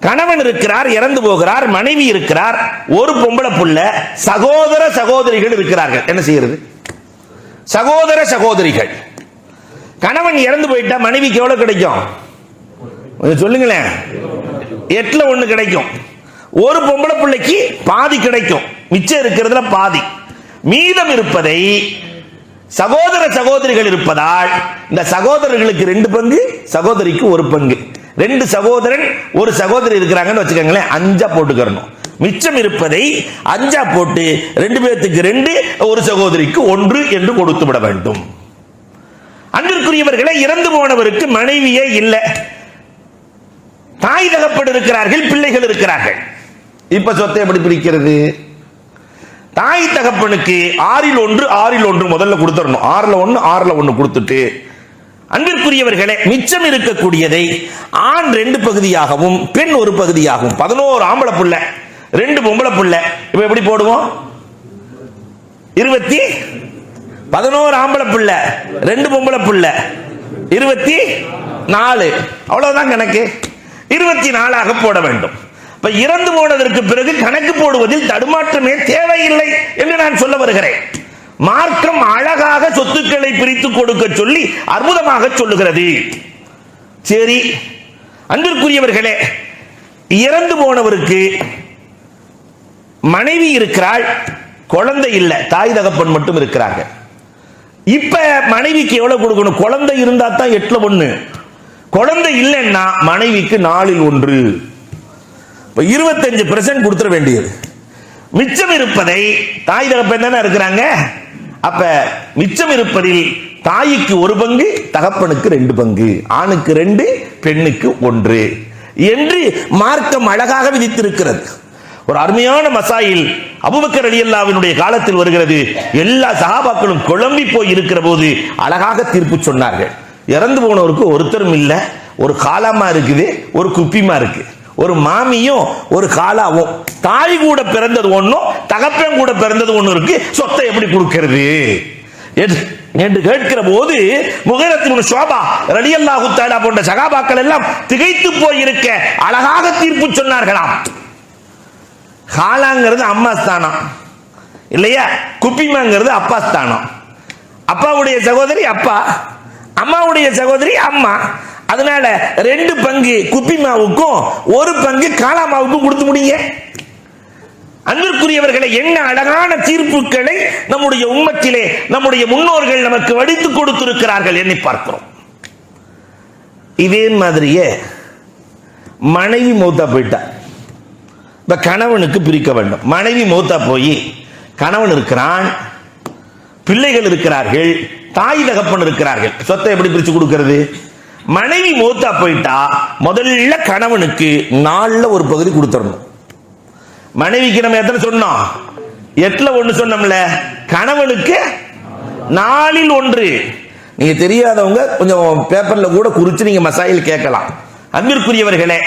கணவன் இருக்கிறார், இறந்து போகிறார், மனைவி இருக்கிறார், ஒரு பொம்பளை புள்ள, சகோதர சகோதரிகள் இருக்கிறார்கள். என்ன செய்யறது? சகோதர சகோதரிகள். கணவன் இறந்து போயிட்டா மனைவிக்கு எவ்வளவு கிடைக்கும் சொல்லுங்களேன்? 8/1 கிடைக்கும். ஒரு பொம்பளை பிள்ளைக்கு பாதி கிடைக்கும், மிச்சம் இருக்கிறதுல பாதி. மீதம் இருப்பதை சகோதர சகோதரிகள் இருப்பதால் இந்த சகோதரர்களுக்கு 2 பங்கு, சகோதரிக்கு 1 பங்கு. 2 சகோதரன் 1 சகோதரி இருக்கிறாங்கன்னு வச்சுக்கோங்களேன், 5 போட்டுக்கணும். மிச்சம் இருப்பதை 5 போட்டு 2 பேருக்கு 2, ஒரு சகோதரிக்கு 1 என்று கொடுத்து விட வேண்டும். அன்பிற்குரியவர்களே, இறந்து போனவருக்கு மனைவியே இல்லை, தாய் தகப்பன் இருக்கிறார்கள், பிள்ளைகள் இருக்கிறார்கள். இப்ப சொத்தை எப்படி பிரிக்கிறது? தாய் தகப்பனுக்கு 6/1 முதல்ல கொடுத்துடணும். 6/1 கொடுத்துட்டு, அன்பிற்குரியவர்களே, மிச்சம் இருக்கக்கூடியதை ஆண் 2 பகுதியாகவும் பெண் 1 பகுதியாகவும், 11 ஆம்பளை புள்ள 2 பொம்பளை புள்ள. இப்ப எப்படி போடுவோம்? 11 ஆம்பளை புள்ள 2 பொம்பளை புள்ள 24. அவ்வளவுதான் கணக்கு. 24 போட வேண்டும். இறந்து போனதற்கு பிறகு கணக்கு போடுவதில் தடுமாற்றமே தேவையில்லை என்று நான் சொல்ல வருகிறேன். மார்க்கம் அழகாக சொத்துக்களை பிரித்து கொடுக்க சொல்லி அற்புதமாக சொல்லுகிறது. சரி, அன்பிற்குரியவர்களே, இறந்து போனவருக்கு மனைவி இருக்கிறாள், குழந்தை இல்லை, தாய் தகப்பன் மட்டும் இருக்கிறாங்க. இப்ப மனைவிக்கு எவ்வளவு கொடுக்கணும்? குழந்தை இருந்தா தான் 8/1. குழந்தை இல்லைன்னா மனைவிக்கு 4/1. 25% கொடுத்துட வேண்டியது. மிச்சம் இருப்பதை தாய் தகப்பன் தானே இருக்கிறாங்க. அப்ப மிச்சம் இருப்பதில் தாய்க்கு 1 பங்கு, தகப்பனுக்கு 2 பங்கு, ஆணுக்கு 2, பெண்ணுக்கு 1 என்று மார்க்கம் அழகாக விதித்திருக்கிறது. ஒரு அருமையான மசாயில் அபூபக்கர் ரலியல்லாஹுவினுடைய காலத்தில் வருகிறது. எல்லா சஹாபாக்களும் குழம்பி போய் இருக்கிற போது அழகாக தீர்ப்பு சொன்னார்கள். இறந்து போனவருக்கு ஒருத்தரும் இல்ல, ஒரு காலாமா இருக்குது, ஒரு குப்பிமா இருக்கு, ஒரு மாமியும் ஒரு காலாவும், தாய் கூட பிறந்தது ஒண்ணும் தகப்பன் கூட பிறந்தது ஒண்ணு இருக்கு, சொத்தை எப்படி கொடுக்கிறது என்று கேட்கிற போது முகைரத்தின் ஷோபா ரலியல்லாஹு தஆலா போன்ற சகாபாக்கள் எல்லாம் திகைத்து போய் இருக்க அழகாக தீர்ப்பு சொன்னார்களாம். காலாங்கிறது அம்மா ஸ்தானம் இல்லையா, குப்பிமாங்கிறது அப்பா ஸ்தானம். அப்பாவுடைய சகோதரி அப்பா, அம்மாவுடைய சகோதரி அம்மா. அதனால 2 பங்கு குப்பிமாவுக்கும் 1 பங்கு காலாமாவுக்கும் கொடுத்து முடியுங்க. அன்பிற்குரியவர்களை, என்ன அழகான தீர்ப்புகளை நம்முடைய உம்மத்திலே நம்முடைய முன்னோர்கள் நமக்கு வடித்து கொடுத்திருக்கிறார்கள் எண்ணி பார்க்கிறோம். இதே மாதிரியே மனைவி மௌத்தா போயிட்டா, இப்ப கணவனுக்கு பிரிக்க வேண்டும். மனைவி மௌத்தா போய் கணவன் இருக்கிறான், பிள்ளைகள் இருக்கிறார்கள், தாய் தகப்பன் இருக்கிறார்கள். சொத்தை எப்படி பிரிச்சு கொடுக்கிறது? மனைவி மௌத்தா போயிட்டா முதல்ல கணவனுக்கு 4ல் 1 பகுதி கொடுத்துடணும். மனைவிக்கு நம்ம எத்தனை சொன்னோம்? 8/1 சொன்னோம்ல. கணவனுக்கு 4/1. நீங்க தெரியாதவங்க கொஞ்சம் பேப்பர்ல கூட குறிச்சு நீங்க மசாயில் கேட்கலாம். அன்பிற்குரியவர்களே,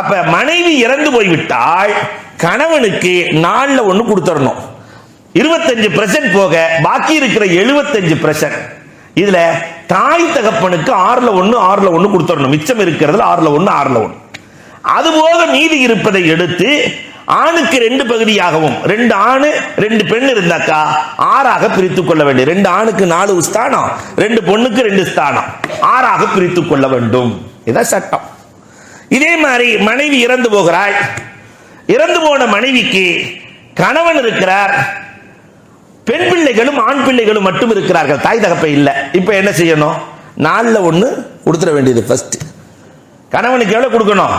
அப்ப மனைவி இறந்து போய்விட்டால் கணவனுக்கு 4/1 கொடுத்துடணும். 25% போக பாக்கி இருக்கிற 75%. இதுல தாய் தகப்பனுக்கு 6/1 கொடுத்துடணும். மிச்சம் இருக்கிறதுல 6/1. அது போக மீதி இருப்பதை எடுத்து ஆணுக்கு 2 பகுதியாகவும், 2 ஆணு 2 பெண் இருந்தாக்கா 6ஆக பிரித்துக் கொள்ள வேண்டும். 2 ஆணுக்கு 4 ஸ்தானம், 2 பொண்ணுக்கு 2 ஸ்தானம், 6ஆக பிரித்துக் கொள்ள வேண்டும். இதான் சட்டம். இதே மாதிரி மனைவி இறந்து போகிறாள். இறந்து போன மனைவிக்கு கணவன் இருக்கிறார், பெண் பிள்ளைகளும் ஆண் பிள்ளைகளும் மட்டும் இருக்கிறார்கள், தாய் தகப்பை இல்ல. இப்ப என்ன செய்யணும்? 4/1 கொடுத்துட வேண்டியது. ஃபர்ஸ்ட் கணவனுக்கு எவ்வளவு கொடுக்கணும்?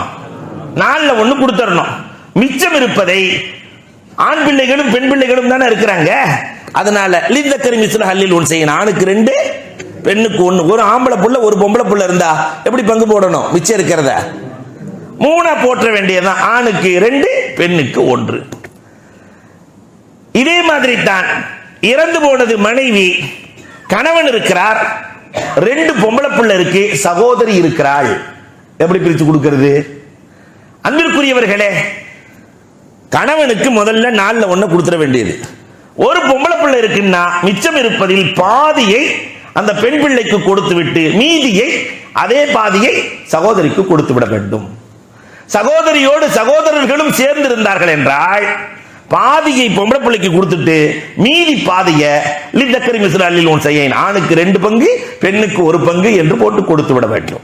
4/1 கொடுத்துடணும். மிச்சம் இருப்பதை ஆண் பிள்ளைகளும் பெண் பிள்ளைகளும் தானே இருக்கிறாங்க. அதனால லித்தக்கரி மிஸ்ல ஹல்லில் ஒன் செய்யணும். ஆணுக்கு 2, பெண்ணுக்கு 1. ஒரு ஆம்பளை புள்ள 1 பொம்பளை புள்ள இருந்தா எப்படி பங்கு போடணும்? மிச்சம் இருக்கிறத 3 போற்ற வேண்டியதுதான். ஆணுக்கு 2, பெண்ணுக்கு 1. இதே மாதிரி தான் இறந்து போனது மனைவி, கணவன் இருக்கிறார், 2 பொம்பளை புள்ள இருக்கு, சகோதரி இருக்கிறாள். எப்படி பிரிச்சு கொடுக்கிறது? அன்பிற்குரியவர்களே, கணவனுக்கு முதல்ல 4/1 கொடுத்துட வேண்டியது. ஒரு பொம்பளை பிள்ளை இருக்குன்னா மிச்சம் இருப்பதில் பாதியை அந்த பெண் பிள்ளைக்கு கொடுத்து விட்டு மீதியை அதே பாதியை சகோதரிக்கு கொடுத்து விட வேண்டும். சகோதரியோடு சகோதரர்களும் சேர்ந்து இருந்தார்கள் என்றால் பாதியை பொம்பளை பிள்ளைக்கு கொடுத்துட்டு மீதி பாதிய லித்தக்கரி மிஸ்ரா அலில் ஒன் செய்ய, ஆணுக்கு 2 பங்கு பெண்ணுக்கு 1 பங்கு என்று போட்டு கொடுத்து விட வேண்டும்.